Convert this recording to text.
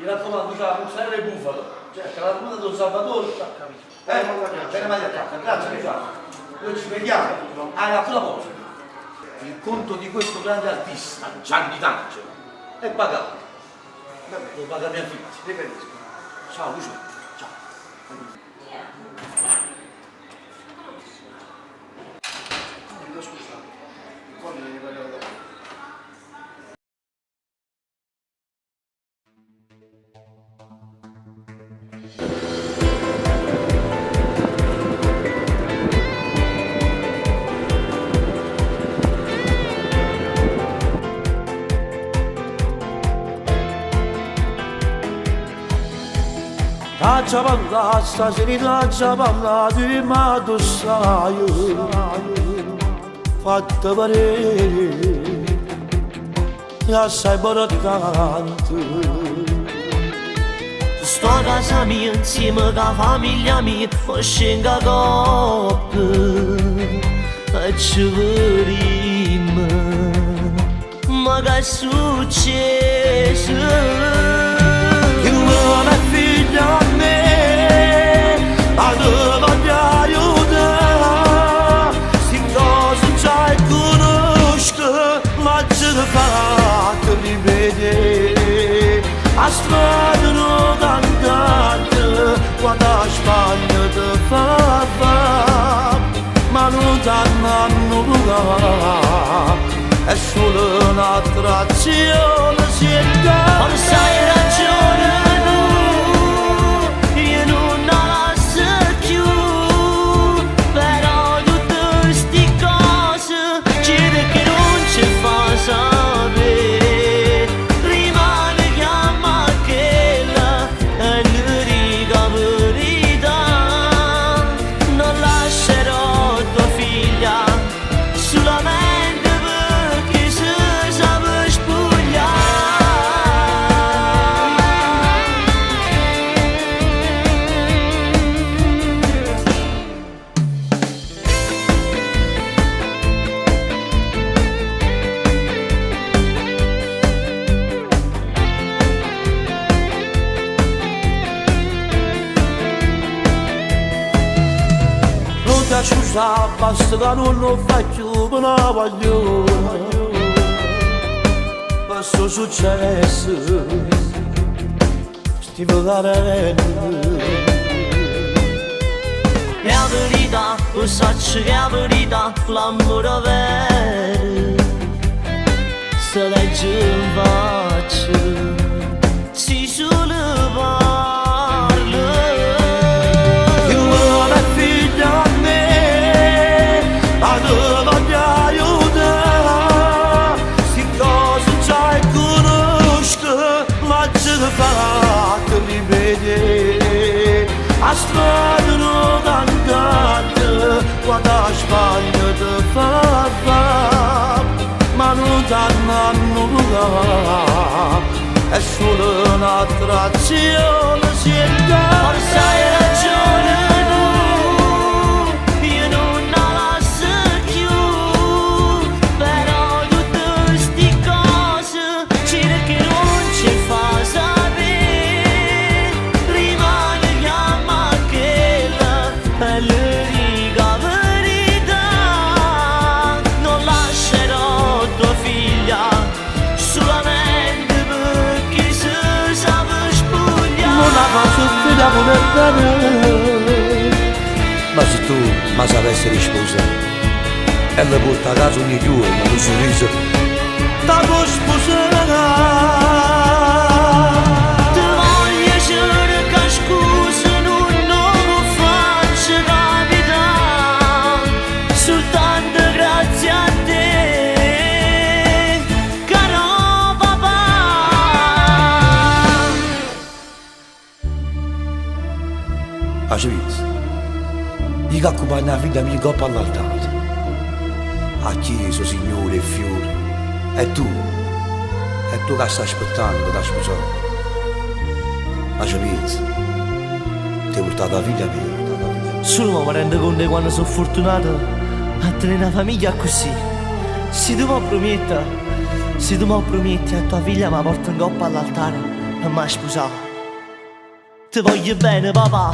mi raccomando, c'è la mozzarella e bufalo, cioè che la ruta del Salvatore, bene Maria Cacca, grazie Riccardo. Noi ci vediamo alla prossima. Il conto di questo grande artista, Gianni D'Angelo, è pagato. Lo paga mia figlia. Riferisco. Ciao Lucio, ciao. Scusa, poi mi parliamo dopo. Acabanda stasera acabanda di madossaio fatta parere e assai barattante. Sto a casa mia insieme con la famiglia mia, ma scengo a coppia e ci vedremo. Ma che è successo? Che non è figlia a me, ma dove ti aiuta? Si cosa già conosco, ma ce l'ho fatta rivedere. A strada non andate, quando a Spagna ti fa fame, ma non danno nulla, è solo un'attrazione, si è data. Ma sai ragione tu, io non la so più, però tutte sti cose c'è che non ci fa sapere, rimane chiama quella e l'unica verità, non lascerò tua figlia solamente perché si sa per spogliare. Non ti acciusa, basta che non lo faccio, ma non voglio. Questo successo, sti vogarelli. La verità, lo saccio che la verità, l'amore vero, se legge in faccia, si solo parla. Che non è figlia a me, ma dove ti aiuta? Si cosa già conosco, ma ce l'ho fatta rivedere. A strada non andate, quando a Spagna ti fa fame, ma non danno nulla, è solo un'attrazione, si è data. Ma sai ragione tu, io non la so più, però tutte sti cose c'è che non ci fa sapere, rimane chiama quella è l'unica verità, non lascerò tua figlia solamente perché si sa per spogliare. Non la faccio figlia voler bene, ma se tu mi sapessi rispondere e le porta a casa ogni giorno con un sorriso, da lo sposerà. Ti voglio cercare scusa, non lo faccio capitare, soltanto grazie a te, caro papà. A Civizia, gli accompagna la figlia mia coppa all'altare, a chiesa, signore e fiori, e tu che stai aspettando da sposare. A Civizia, ti hai portato la figlia mia. Solo mi rendo conto di quando sono fortunato a tenere una famiglia così. Se tu mi prometti a tua figlia mi porta in coppa all'altare, m'ha sposato. Ti voglio bene papà,